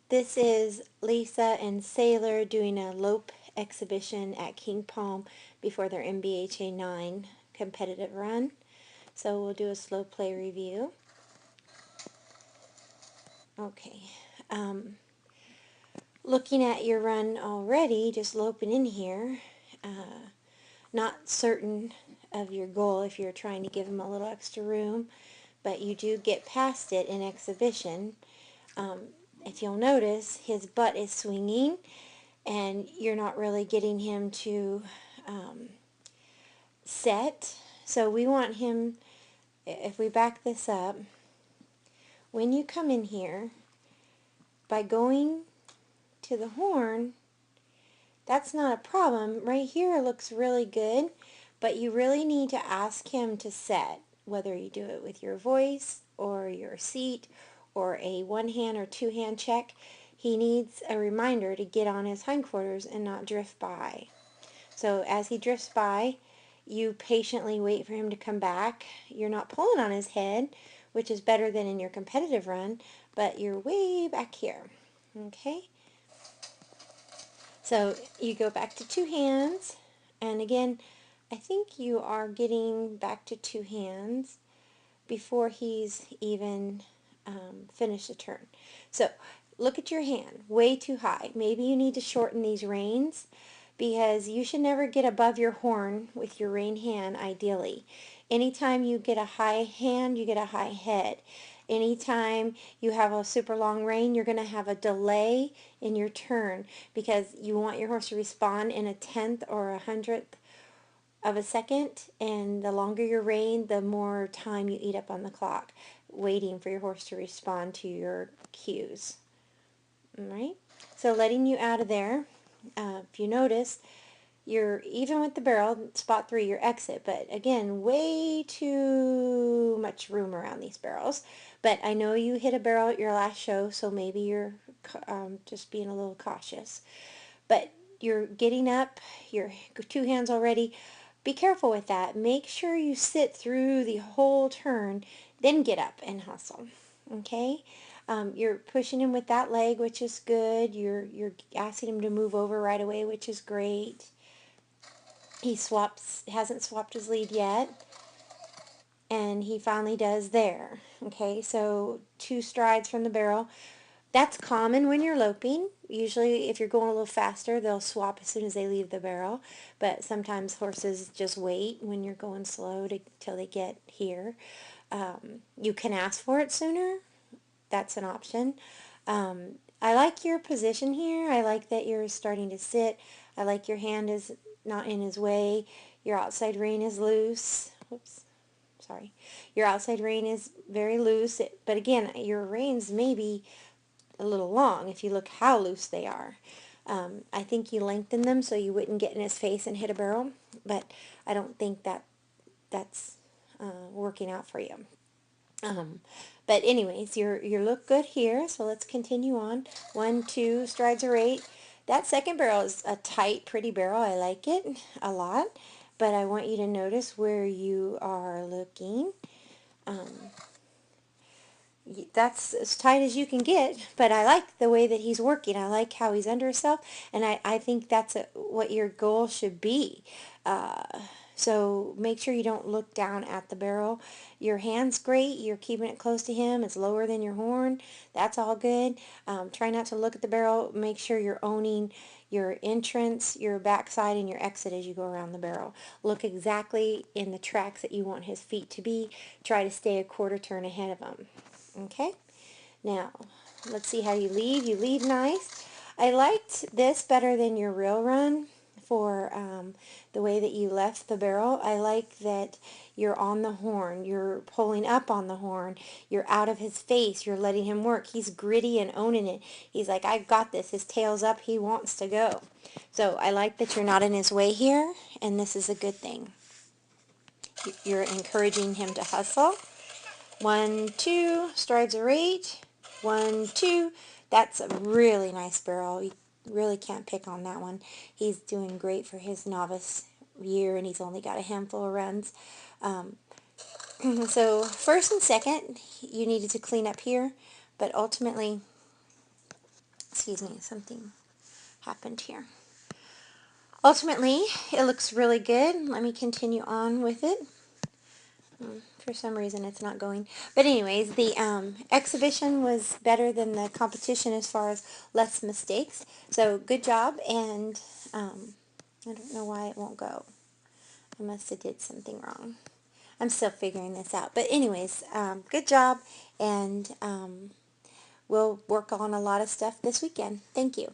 This is Lisa and Sailor doing a lope exhibition at King Palm before their MBHA 9 competitive run. So we'll do a slow play review. Okay. Looking at your run already, just loping in here, not certain of your goal if you're trying to give him a little extra room, but you do get past it in exhibition. If you'll notice, his butt is swinging and you're not really getting him to set. So we want him, if we back this up, when you come in here, by going to the horn, that's not a problem. Right here looks really good, but you really need to ask him to set, whether you do it with your voice or your seat or a one-hand or two-hand check. He needs a reminder to get on his hindquarters and not drift by. So as he drifts by, you patiently wait for him to come back. You're not pulling on his head, which is better than in your competitive run, but you're way back here. Okay? So you go back to two hands, and again, I think you are getting back to two hands before he's even finished a turn. So look at your hand, way too high. Maybe you need to shorten these reins because you should never get above your horn with your rein hand ideally. Anytime you get a high hand, you get a high head. Anytime you have a super long rein, you're going to have a delay in your turn because you want your horse to respond in a tenth or a hundredth of a second, and the longer your rein, the more time you eat up on the clock waiting for your horse to respond to your cues. Alright, so letting you out of there, if you notice, you're even with the barrel, spot 3, your exit, but again, way too much room around these barrels. But I know you hit a barrel at your last show, so maybe you're just being a little cautious. But you're getting up, your two hands already. Be careful with that. Make sure you sit through the whole turn, then get up and hustle. Okay? You're pushing him with that leg, which is good. You're asking him to move over right away, which is great. He hasn't swapped his lead yet, and he finally does there. Okay, so 2 strides from the barrel. That's common when you're loping. Usually if you're going a little faster, they'll swap as soon as they leave the barrel, but sometimes horses just wait when you're going slow till they get here. You can ask for it sooner. That's an option. I like your position here. I like that you're starting to sit. I like your hand is not in his way. Your outside rein is loose. Whoops, sorry. Your outside rein is very loose, but again, your reins may be a little long if you look how loose they are. I think you lengthen them so you wouldn't get in his face and hit a barrel, but I don't think that's working out for you. But anyways, you look good here, so let's continue on. 1, 2 strides or 8. That second barrel is a tight, pretty barrel. I like it a lot, but I want you to notice where you are looking. That's as tight as you can get, but I like the way that he's working. I like how he's under himself, and I think that's what your goal should be. So make sure you don't look down at the barrel. Your hand's great. You're keeping it close to him. It's lower than your horn. That's all good. Try not to look at the barrel. Make sure you're owning your entrance, your backside, and your exit as you go around the barrel. Look exactly in the tracks that you want his feet to be. Try to stay a quarter turn ahead of him. Okay? Now, let's see how you leave. You leave nice. I liked this better than your real run for the way that you left the barrel. I like that you're on the horn. You're pulling up on the horn. You're out of his face. You're letting him work. He's gritty and owning it. He's like, I've got this. His tail's up. He wants to go. So I like that you're not in his way here, and this is a good thing. You're encouraging him to hustle. 1, 2, strides are 8. 1, 2. That's a really nice barrel. You really can't pick on that one. He's doing great for his novice year, and he's only got a handful of runs. So first and second, you needed to clean up here, but ultimately Excuse me, something happened here. Ultimately, it looks really good. Let me continue on with it. For some reason, it's not going. But anyways, the exhibition was better than the competition as far as less mistakes. So good job, and I don't know why it won't go. I must have did something wrong. I'm still figuring this out. But anyways, good job, and we'll work on a lot of stuff this weekend. Thank you.